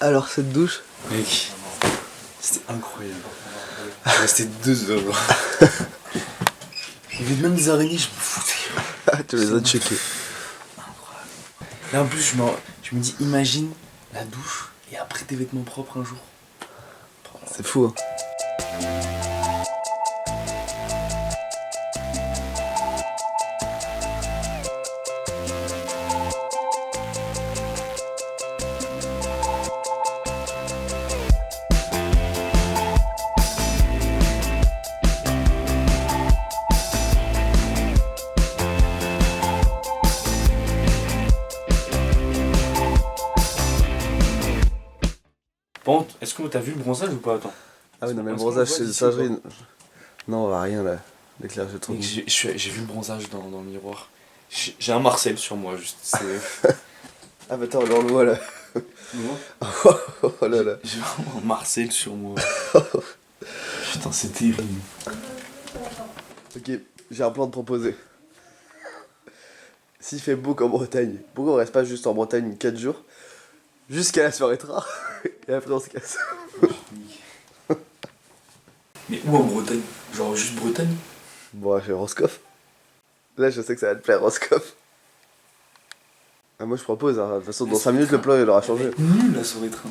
Alors cette douche? Mec, c'était incroyable. Je suis resté 2 heures. Il y avait même des araignées, je me foutais. Ah, tu les as checkés. Incroyable. Là en plus, je me dis, imagine la douche et après tes vêtements propres un jour. C'est fou, hein. Bon, est-ce que t'as vu le bronzage ou pas? Attends. Ah oui, non, mais le Est-ce qu'on bronzage, le voit c'est d'ici ça. ou pas? Non, on va rien là. L'éclairage est trop. Mec, j'ai vu le bronzage dans le miroir. J'ai un Marcel sur moi, juste. Ah, bah attends, on le voit là. Oh là là. J'ai vraiment un Marcel sur moi. Putain, c'est terrible. Ok, j'ai un plan de proposer. S'il fait beau qu'en Bretagne, pourquoi on reste pas juste en Bretagne 4 jours? Jusqu'à la soirée tra. Et après on se casse. Mais où en Bretagne? Genre juste Bretagne? Bon, chez Roscoff. Là, je sais que ça va te plaire, Roscoff. Ah, moi je propose, hein. De toute façon, dans 5 minutes, le plan il aura changé. Nul la soirée train.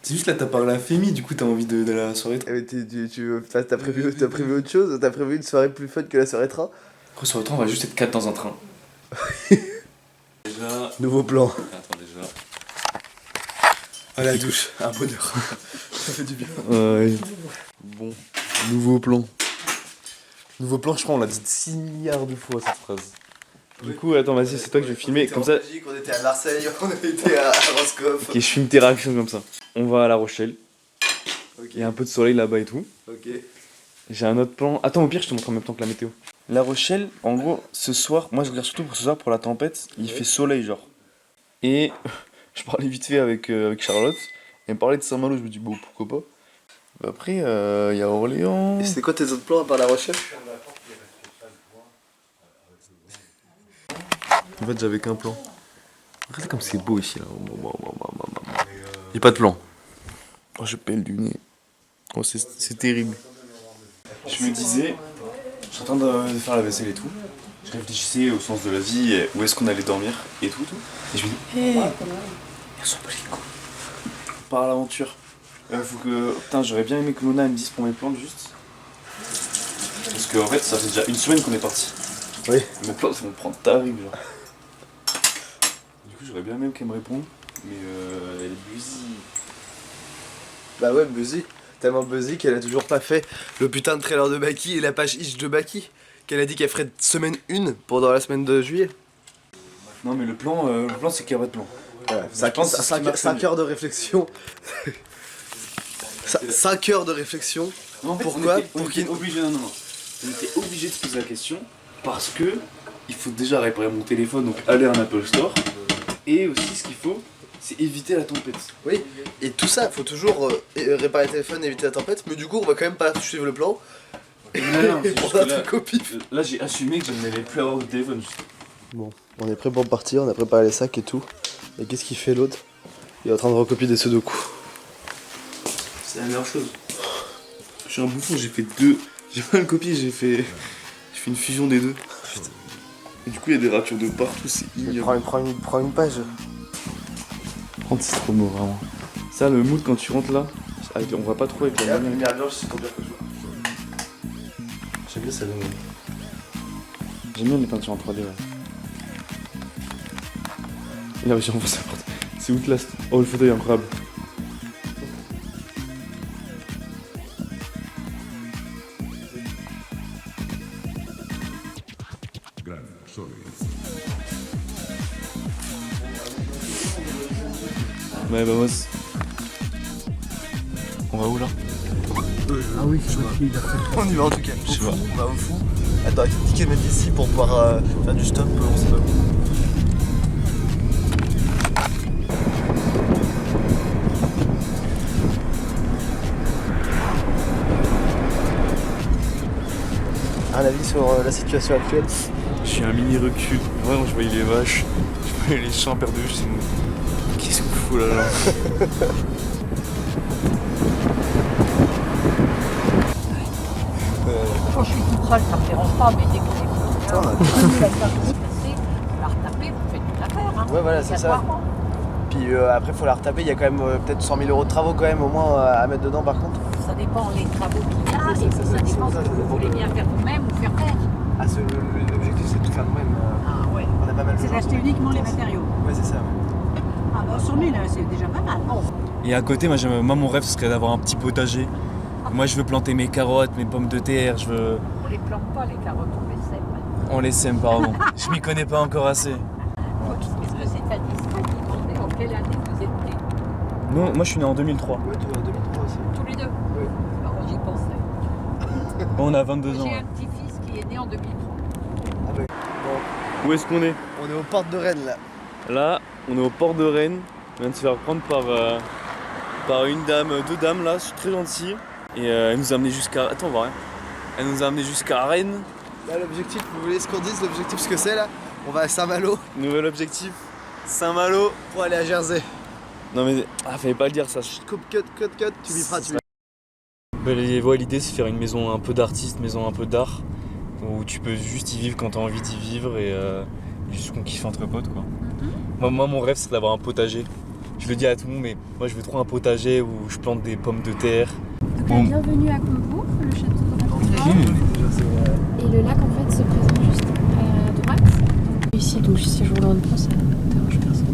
C'est juste là, t'as parlé à Fémi, du coup t'as envie de la soirée train. Eh, mais t'as prévu autre chose? T'as prévu une soirée plus fun que la soirée train? Après, soirée train, on va juste être 4 dans un train. Déjà. Nouveau plan. Attends, déjà. À la douche, un bonheur. Ça fait du bien. Ouais. Bon, nouveau plan. Nouveau plan, je crois, on l'a dit 6 milliards de fois cette phrase. Du coup, attends, vas-y, c'est toi que je vais filmer. Comme ça. On était à Marseille, on était à Roscoff. Ok, je filme tes réactions comme ça. On va à La Rochelle. Ok. Il y a un peu de soleil là-bas et tout. Ok. J'ai un autre plan. Attends, au pire, je te montre en même temps que la météo. La Rochelle, en gros, ce soir, moi je regarde surtout pour ce soir, pour la tempête, il fait soleil, genre. Et je parlais vite fait avec Charlotte. Elle me parlait de Saint-Malo, je me dis, bon, pourquoi pas. Après, il y a Orléans. Et c'était quoi tes autres plans à part La Rochelle? En fait, j'avais qu'un plan. Regardez comme c'est beau ici, là. Y'a pas de plan. Oh, je pèle du nez. Oh, c'est terrible. Je me disais, je suis en train de faire la vaisselle et tout. Je réfléchissais au sens de la vie, et où est-ce qu'on allait dormir et tout. Et je me dis, hé, on s'en bat les couilles. On part à l'aventure. Faut que. Putain, j'aurais bien aimé que Mona me dise pour mes plans juste. Parce qu'en fait, ça fait déjà une semaine qu'on est parti. Oui. Mes plans, ça vont prendre tarif, genre. Du coup, j'aurais bien aimé qu'elle me réponde, mais elle est busy. Bah ouais, Buzzy. Tellement Buzzy qu'elle a toujours pas fait le putain de trailer de Baki et la page itch de Baki. Qu'elle a dit qu'elle ferait semaine 1 pendant la semaine de juillet. Non, mais le plan c'est qu'il n'y a pas de plan. Voilà, Je pense que c'est ce qui marche 5 mieux. heures de réflexion. 5 heures de réflexion. Non, en fait, Pourquoi? on était obligé, non. On était obligé de se poser la question parce que il faut déjà réparer mon téléphone, donc aller à un Apple Store. Et aussi, ce qu'il faut, c'est éviter la tempête. Oui, et tout ça, faut toujours réparer le téléphone, éviter la tempête. Mais du coup, on va quand même pas suivre le plan. Non, c'est Et juste on a que là, tout copié. là, j'ai assumé que je n'allais plus avoir de téléphone. Juste. Bon, on est prêt pour partir, on a préparé les sacs et tout. Et qu'est-ce qu'il fait l'autre? Il est en train de recopier des sudoku. C'est la meilleure chose. Je suis un bouffon, j'ai fait 2. J'ai pas le copier, j'ai fait une fusion des deux. Putain. Et du coup, il y a des ratures de partout, c'est ignoble. Prends une page. C'est trop beau, vraiment. Ça, le mood quand tu rentres là, on va pas trop avec la lumière. lumière blanche, c'est ton pire que je vois. J'aime bien ça, lumière. J'aime bien les peintures en 3D, ouais. Et là, j'ai envie ça porte. C'est Outlast. Oh, le fauteuil est incroyable. Ouais, bah, moi, on va où là? Ah oui, je vois. On y va en tout cas. Je sais pas. On va au fou. Attends, 10 km d'ici pour pouvoir faire du stop, on sait pas où. Un avis sur la situation actuelle? Je suis un mini recul. Vraiment, je voyais les vaches, je voyais les champs perdus. Qu'est-ce qu'on fout fou là. Quand je suis toute seule, ça me dérange pas, mais dès que j'ai la retaper, vous faites une affaire. Hein. Ouais, voilà, c'est ça. Accessoirement. Puis après, faut la retaper. Il y a quand même peut-être 100 000 € de travaux, quand même, au moins à mettre dedans, par contre. Ça dépend les travaux qu'il y a, et puis ça dépend ce que vous voulez bien faire vous-même ou faire faire. Ah, l'objectif, c'est de tout faire nous-mêmes. Ah ouais. On a pas mal de C'est gens. d'acheter uniquement les matériaux. Ouais, c'est ça. Ah bah 100 000, c'est déjà pas mal. Et à côté, moi mon rêve ce serait d'avoir un petit potager. Moi je veux planter mes carottes, mes pommes de terre, je veux... On les plante pas, les carottes, on les sème. On les sème, pardon. Je m'y connais pas encore assez. Est-ce que c'est indiscret de vous demander en quelle année vous êtes nés? Non, moi je suis né en 2003. Ouais, toi, en 2003 aussi. Tous les deux? Oui. Alors j'y pensais. On a 22 ans. J'ai Ouais. un petit-fils qui est né en 2003. Ah, ouais. Bon, Où est-ce qu'on est? on est aux portes de Rennes, là. Là, on est au port de Rennes. On vient de se faire prendre par une dame, deux dames là, très gentilles. Et elle nous a amené jusqu'à... Attends, on voit rien. Elle nous a amené jusqu'à Rennes. Là, l'objectif, vous voulez ce qu'on dise, l'objectif, ce que c'est, là? On va à Saint-Malo Nouvel objectif, Saint-Malo. pour aller à Jersey. Non mais, fallait pas le dire ça. Coupe, cut, tu biperas, tu biperas. Bah, l'idée c'est faire une maison un peu d'artiste, maison un peu d'art, où tu peux juste y vivre quand t'as envie d'y vivre et juste qu'on kiffe entre potes quoi. Moi mon rêve c'est d'avoir un potager. Je le dis à tout le monde mais moi je veux trop un potager où je plante des pommes de terre. Donc bienvenue à Combourg, le château de Ravenfort. Et le lac en fait se présente juste à droite. Ici, donc si je roule en France, ça ne dérange personne.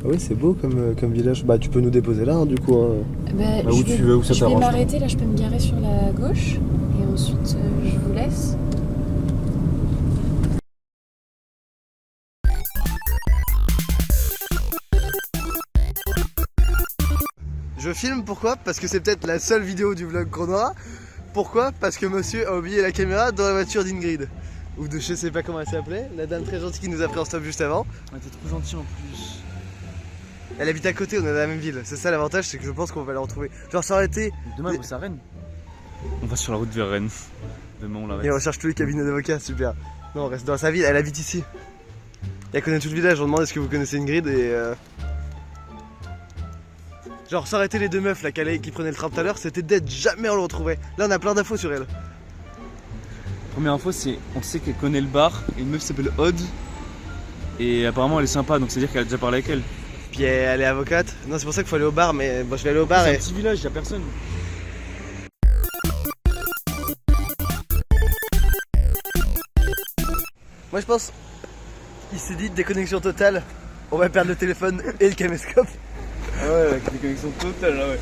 Ah oui, c'est beau comme village. Bah, tu peux nous déposer là, hein, du coup. Hein. Bah, Où tu veux, où ça je vais t'arrange. m'arrêter, là je peux me garer sur la gauche. Et ensuite je vous laisse. Je filme, pourquoi? Parce que c'est peut-être la seule vidéo du vlog qu'on aura. Pourquoi? Parce que monsieur a oublié la caméra dans la voiture d'Ingrid. Ou de je sais pas comment elle s'appelait, la dame très gentille qui nous a pris en stop juste avant. T'es trop gentil en plus. Elle habite à côté, on est dans la même ville. C'est ça l'avantage, c'est que je pense qu'on va la retrouver. Genre ça aurait été. Demain on bosse à Rennes. On va sur la route vers Rennes. Demain on l'arrête. Et on recherche tous les cabinets d'avocats, super. Non, on reste dans sa ville, elle habite ici. Et elle connaît tout le village, on demande est-ce que vous connaissez Ingrid et genre ça aurait été les deux meufs là qui prenaient le tram tout à l'heure, c'était dead, jamais on le retrouvait. Là on a plein d'infos sur elle. Première info c'est on sait qu'elle connaît le bar et une meuf qui s'appelle Aude. Et apparemment elle est sympa donc c'est à dire qu'elle a déjà parlé avec elle. Puis elle est avocate. Non c'est pour ça qu'il faut aller au bar, mais bon je vais aller au bar C'est et... un petit village, y'a personne. Moi je pense, il s'est dit déconnexion totale, on va perdre le téléphone et le caméscope. Ah ouais, la déconnexion totale là ouais.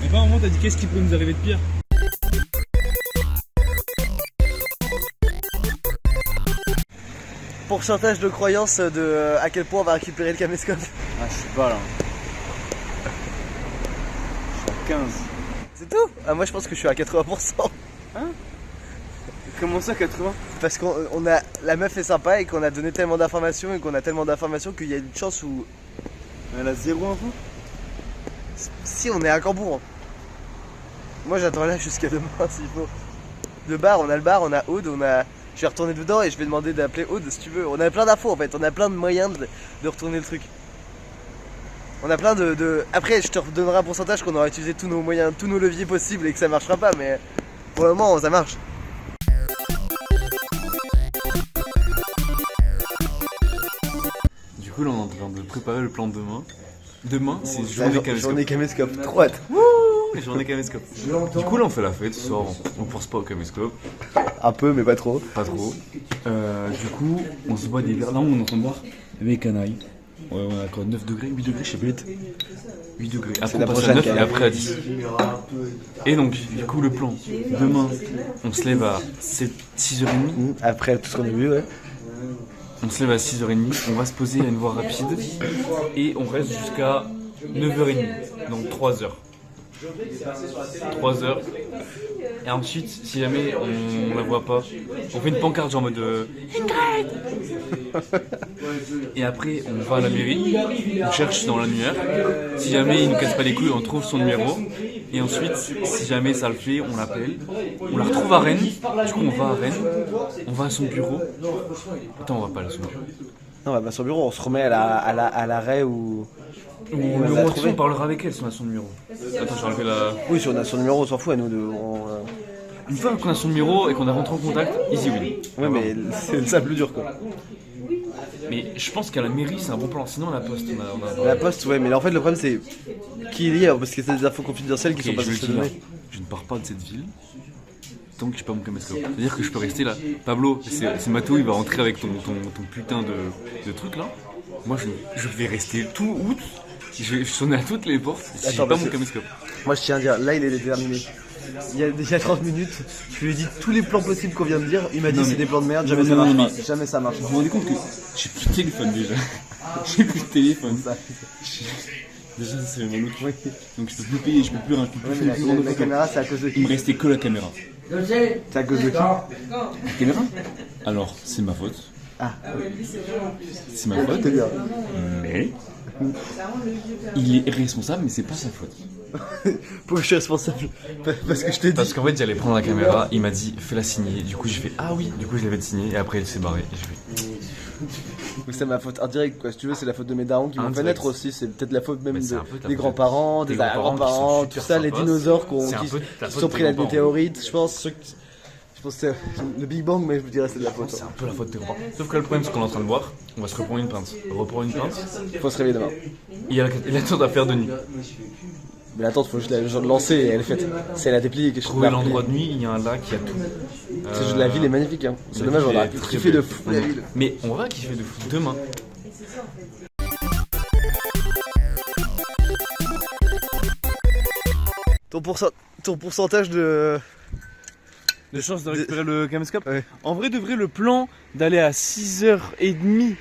Mais pas un moment t'as dit qu'est-ce qui peut nous arriver de pire? Pourcentage de croyance de à quel point on va récupérer le caméscope. Ah je suis pas là. Je suis à 15. C'est tout? Ah moi je pense que je suis à 80%. Comment ça 80? Parce qu'on a la meuf est sympa et qu'on a donné tellement d'informations et qu'on a tellement d'informations qu'il y a une chance où Elle a zéro info? si on est à Cambourg. Hein. Moi j'attends là jusqu'à demain s'il faut. Le bar, on a le bar, on a Aude, on a. Je vais retourner dedans et je vais demander d'appeler Aude si tu veux. On a plein d'infos en fait, on a plein de moyens de retourner le truc. On a plein de. Après je te redonnerai un pourcentage qu'on aura utilisé tous nos moyens, tous nos leviers possibles et que ça marchera pas, mais pour le moment ça marche. Du coup là on est en train de préparer le plan de demain. Demain c'est La journée caméscope. journée caméscope, trop hâte. Journée caméscope. Du coup là on fait la fête ce soir, on pense pas au caméscope. Un peu mais pas trop. Pas trop. Du coup on se boit des verres. Là on est en train de boire des canailles. Ouais on a quoi 9 degrés, 8 degrés je sais plus. 8 degrés. Après la on passe à prochaine 9 et canaille. après à 10. Et donc du coup le plan. Demain on se lève à 6h30. Après tout ce qu'on a vu, ouais. On se lève à 6h30, on va se poser à une voie rapide et on reste jusqu'à 9h30, donc 3h. 3h. Et ensuite, si jamais on la voit pas, on fait une pancarte genre en mode Ingrid. Et après, on va à la mairie, on cherche dans l'annuaire. Si jamais il nous casse pas les couilles, on trouve son numéro. Et ensuite, si jamais ça le fait, on l'appelle. On la retrouve à Rennes. Du coup, on va à Rennes. On va à son bureau. Attends, on va pas aller à son bureau. Non, on va pas sur le bureau, on se remet à l'arrêt où. On parlera avec elle si on a son numéro. Attends, je rappelle la. Oui, si on a son numéro, on s'en fout à nous deux. Une fois qu'on a son numéro et qu'on a rentré en contact, easy win. Ouais, mais c'est ça plus dur quoi. Mais je pense qu'à la mairie, c'est un bon plan. Sinon, à la poste, on a. La poste, ouais, mais là en fait, le problème c'est qui est lié parce que c'est des infos confidentielles qui sont pas censées donner. Je ne pars pas de cette ville tant que je n'ai pas mon caméscope. C'est-à-dire que je peux rester là. Pablo, c'est Mato, il va rentrer avec ton putain de truc là. Moi, je vais rester tout août. Je vais sonner à toutes les portes si j'ai pas mon caméscope. Moi, je tiens à dire, là, il est déterminé. Il y a déjà 30 minutes, je lui ai dit tous les plans possibles qu'on vient de dire. Il m'a dit c'est des plans de merde, jamais ça marche pas. Jamais ça marche. Vous vous rendez compte que j'ai plus de téléphone déjà. J'ai plus de téléphone. Déjà, ça fait mal au truc. Donc je peux plus payer, je peux plus rien. La caméra, c'est à cause de qui? Il me restait que la caméra. C'est à cause de qui? La caméra? Alors, c'est ma faute. Ah, c'est ma faute. Mais il est irresponsable, mais c'est pas sa faute. Pourquoi je suis responsable? Parce que je t'ai dit. Parce qu'en fait, j'allais prendre la caméra, il m'a dit fais-la signer. Du coup, j'ai fait ah oui. Du coup, je l'avais signé et après, il s'est barré. Et je fais... C'est ma faute indirecte quoi. Si tu veux, c'est la faute de mes darons qui m'ont fait naître aussi. C'est peut-être la faute même des grands-parents, des grands-parents, tout ça, les dinosaures qui sont pris la météorite. Je pense que c'est le Big Bang, mais je vous dirais c'est de la faute. C'est un peu la faute de tes grands-parents. Sauf que le problème, c'est qu'on est en train de boire. On va se reprendre une pinte. Reprendre une pinte. Faut se réveiller demain. Il y a la tour d'affaires de nuit. Mais la tente, faut juste la lancer et elle est faite. C'est la dépliée que je trouver l'endroit de nuit, il y a un lac, il y a tout. La ville est magnifique, hein. C'est dommage, on aurait pu kiffer de fou la ville. Mais on va kiffer de fou demain. Ton pourcentage de chance de récupérer le caméscope. Ouais. En vrai de vrai, le plan d'aller à 6h30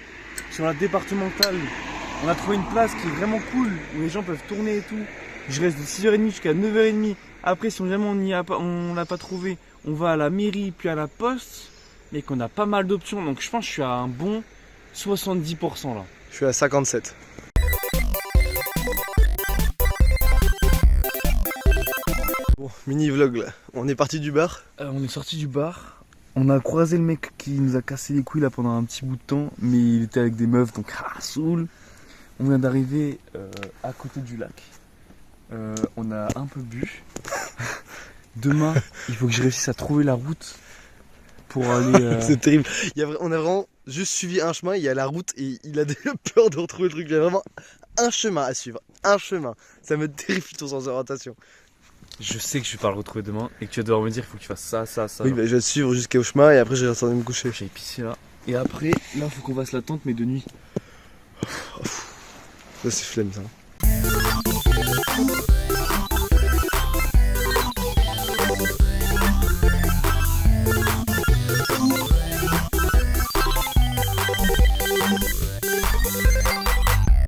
sur la départementale, on a trouvé une place qui est vraiment cool où les gens peuvent tourner et tout. Je reste de 6h30 jusqu'à 9h30. Après, si jamais on l'a pas trouvé, on va à la mairie puis à la poste, mais qu'on a pas mal d'options. Donc je pense que je suis à un bon 70% là. Je suis à 57. Bon, mini vlog là. On est parti du bar. On est sorti du bar. On a croisé le mec qui nous a cassé les couilles là pendant un petit bout de temps, mais il était avec des meufs donc saoul. On vient d'arriver à côté du lac. On a un peu bu. Demain, il faut que je réussisse à trouver la route pour aller. C'est terrible. On a vraiment juste suivi un chemin. Il y a la route et il a déjà peur de retrouver le truc. Il y a vraiment un chemin à suivre. Un chemin. Ça me terrifie ton sens d'orientation. Je sais que je vais pas le retrouver demain et que tu vas devoir me dire qu'il faut que tu fasses ça, ça, ça. Oui, bah, je vais te suivre jusqu'au chemin et après je vais retourner me coucher. J'ai pissé là. Et après, là, il faut qu'on fasse la tente, mais de nuit. Ça, c'est flemme ça.